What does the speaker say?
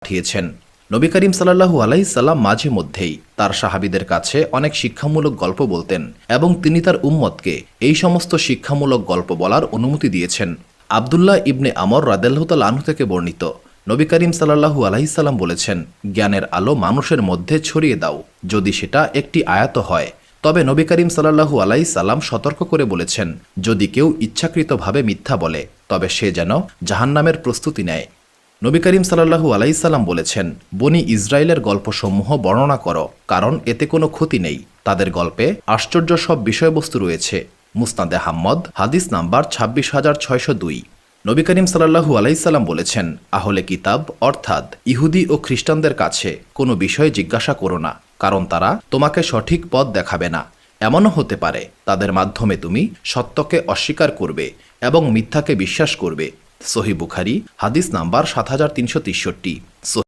পাঠিয়েছেন। নবী করিম সাল্লাল্লাহু আলাইহি সাল্লাম মাঝে মধ্যেই তার সাহাবীদের কাছে অনেক শিক্ষামূলক গল্প বলতেন এবং তিনি তার উম্মতকে এই সমস্ত শিক্ষামূলক গল্প বলার অনুমতি দিয়েছেন। আবদুল্লাহ ইবনে আমর রাদিয়াল্লাহু তাআলা আনহু থেকে বর্ণিত, নবী করিম সাল্লাল্লাহু আলাইহি সাল্লাম বলেছেন, জ্ঞানের আলো মানুষের মধ্যে ছড়িয়ে দাও, যদি সেটা একটি আয়াত হয়। তবে নবী করিম সাল্লাল্লাহু আলাইহি সাল্লাম সতর্ক করে বলেছেন, যদি কেউ ইচ্ছাকৃতভাবে মিথ্যা বলে তবে সে যেন জাহান্নামের প্রস্তুতি নেয়। নবী করিম সাল্লাল্লাহু আলাইহি সাল্লাম বলেছেন, বনি ইসরায়েলের গল্পসমূহ বর্ণনা করো, কারণ এতে কোনো ক্ষতি নেই। তাদের গল্পে আশ্চর্য সব বিষয়বস্তু রয়েছে। মুসনাদে আহমদ হাদিস নাম্বার ২৬,৬০২। নবী করিম সাল্লাল্লাহু আলাইহি সাল্লাম বলেছেন, আহলে কিতাব অর্থাৎ ইহুদি ও খ্রিস্টানদের কাছে কোনো বিষয় জিজ্ঞাসা করো না, কারণ তারা তোমাকে সঠিক পথ দেখাবে না। এমনও হতে পারে তাদের মাধ্যমে তুমি সত্যকে অস্বীকার করবে এবং মিথ্যাকে বিশ্বাস করবে। সহিহ বুখারী হাদিস নাম্বার ৭৩৬৩।